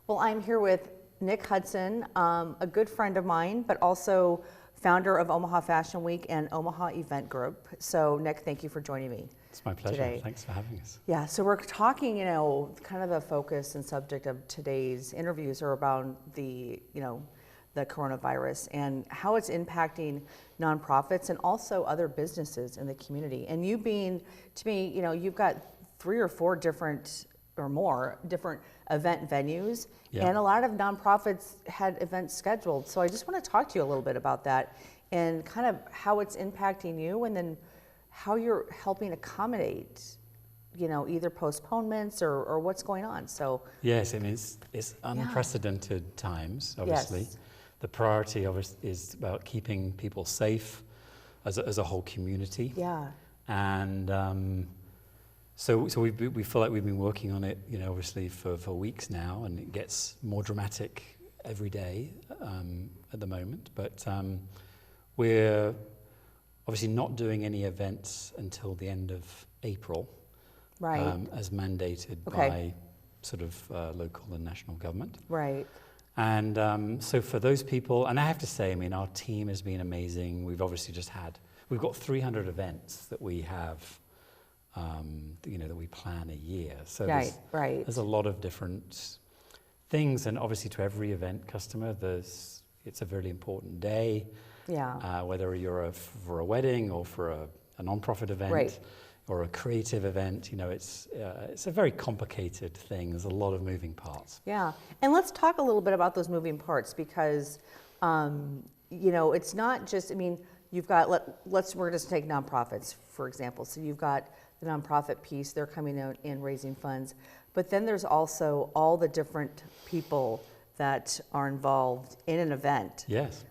Well, I'm here with Nick Hudson, a good friend of mine, but also founder of Omaha Fashion Week and Omaha Event Group. So Nick, thank you for joining me. It's my pleasure. Today. Thanks for having us. Yeah, so we're talking, kind of the focus and subject of today's interviews are about the coronavirus and how it's impacting nonprofits and also other businesses in the community. And you being, to me, you've got 3 or 4 different or more different event venues, and a lot of nonprofits had events scheduled. So I just want to talk to you a little bit about that and kind of how it's impacting you, and then how you're helping accommodate, either postponements or what's going on. So yes, I mean it's unprecedented times. Obviously, yes. The priority is about keeping people safe as a whole community. Yeah, and so we feel like we've been working on it, obviously for weeks now, and it gets more dramatic every day at the moment. But we're obviously not doing any events until the end of April, right? As mandated by sort of local and national government. Right. And so for those people, and I have to say, I mean, our team has been amazing. We've obviously we've got 300 events that we have, that we plan a year. So there's a lot of different things, and obviously to every event customer, it's a very important day. Yeah. Whether you're for a wedding or for a non-profit event or a creative event, it's a very complicated thing. There's a lot of moving parts. Yeah, and let's talk a little bit about those moving parts, because it's not just. I mean, you've got we're just take nonprofits for example. So you've got the nonprofit piece; they're coming out and raising funds, but then there's also all the different people that are involved in an event. Yes.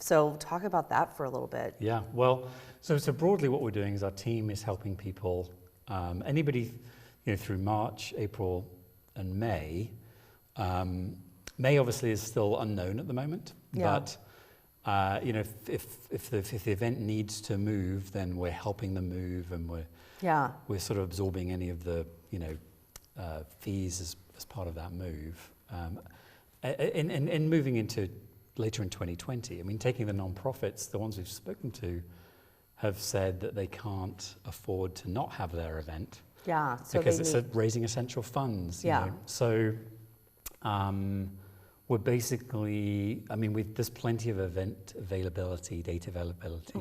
So talk about that for a little bit. Yeah, well, so broadly what we're doing is our team is helping people, anybody, through March, April, and May. May obviously is still unknown at the moment, but if the event needs to move, then we're helping them move, and we're sort of absorbing any of the fees as part of that move, and moving into later in 2020. I mean, taking the non-profits, the ones we've spoken to have said that they can't afford to not have their event. Yeah, so because it's raising essential funds. So we're basically, I mean, there's plenty of event availability, data availability.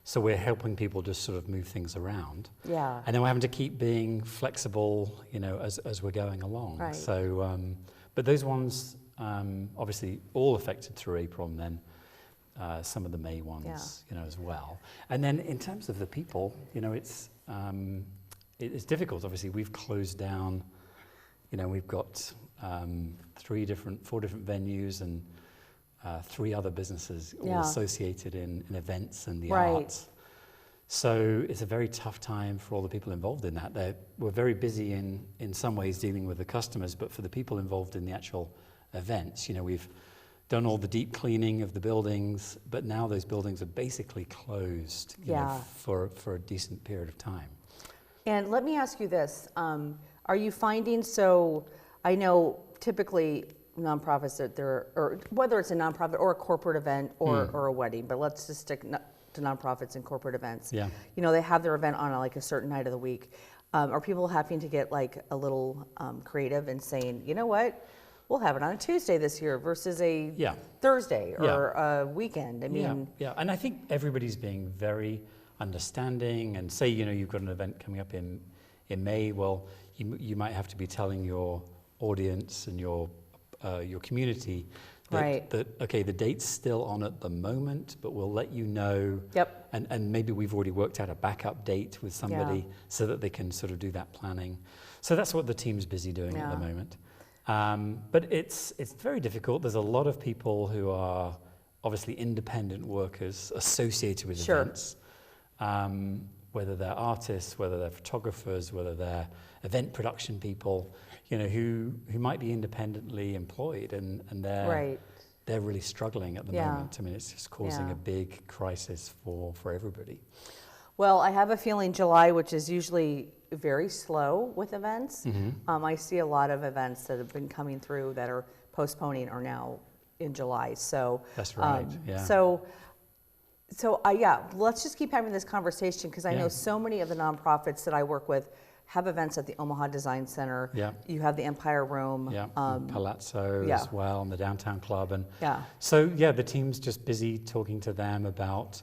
So we're helping people just sort of move things around. Yeah. And then we're having to keep being flexible, as we're going along. Right. So, but those ones, obviously all affected through April, and then some of the May ones, as well. And then in terms of the people, it's difficult. Obviously, we've closed down. We've got 4 different venues and 3 other businesses all associated in events and the arts. So it's a very tough time for all the people involved in that. We're very busy in some ways dealing with the customers, but for the people involved in the actual events, we've done all the deep cleaning of the buildings, but now those buildings are basically closed for a decent period of time. And let me ask you this, are you finding, so I know typically nonprofits or whether it's a nonprofit or a corporate event or a wedding, but let's just stick to nonprofits and corporate events. Yeah. They have their event on a certain night of the week. Are people having to get a little creative and saying, you know what? We'll have it on a Tuesday this year versus a Thursday or a weekend. I mean, and I think everybody's being very understanding. And say you've got an event coming up in May. Well, you might have to be telling your audience and your community that okay, the date's still on at the moment, but we'll let you know. Yep. And maybe we've already worked out a backup date with somebody so that they can sort of do that planning. So that's what the team's busy doing at the moment. But it's very difficult. There's a lot of people who are obviously independent workers associated with events, whether they're artists, whether they're photographers, whether they're event production people, who might be independently employed, and they're really struggling at the moment. I mean, it's just causing a big crisis for everybody. Well, I have a feeling July, which is usually very slow with events. I see a lot of events that have been coming through that are postponing are now in July. So That's right, yeah. Yeah, let's just keep having this conversation because I know Yeah. so many of the nonprofits that I work with have events at the Omaha Design Center. Yeah. You have the Empire Room. Yeah, and Palazzo yeah. as well, and the downtown club. And Yeah. so, yeah, the team's just busy talking to them about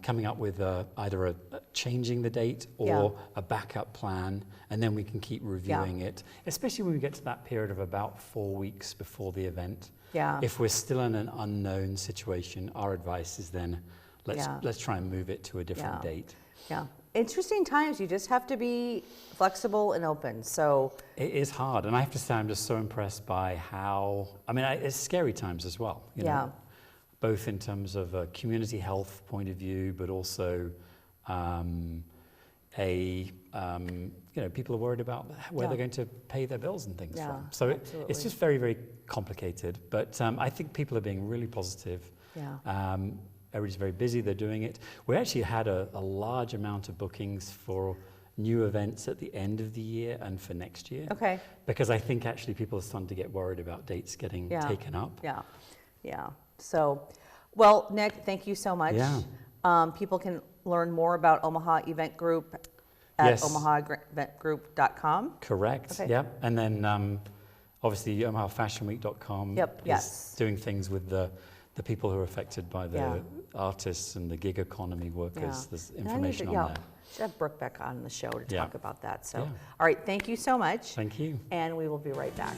coming up with either changing the date or Yeah. a backup plan, and then we can keep reviewing it, especially when we get to that period of about 4 weeks before the event. Yeah. If we're still in an unknown situation, our advice is then let's try and move it to a different Yeah. date. Yeah. Interesting times. You just have to be flexible and open. So It is hard, and I have to say I'm just so impressed by how, it's scary times as well, you Yeah. know, both in terms of a community health point of view, but also people are worried about where Yeah. they're going to pay their bills and things Yeah, from. So absolutely. it's just very, very complicated, but I think people are being really positive. Yeah. Everybody's very busy, they're doing it. We actually had a large amount of bookings for new events at the end of the year and for next year. Okay. Because I think actually people are starting to get worried about dates getting Yeah. taken up. Yeah. Yeah. So, well, Nick, thank you so much. Yeah. People can learn more about Omaha Event Group at Yes. omahaeventgroup.com. Correct, Okay. yeah. And then obviously omahafashionweek.com Yep, is yes. doing things with the people who are affected by the Yeah. artists and the gig economy workers. Yeah. There's And I need information to- on there. Should have Brooke back on the show to Yeah. talk about that. So, Yeah. all right, thank you so much. Thank you. And we will be right back.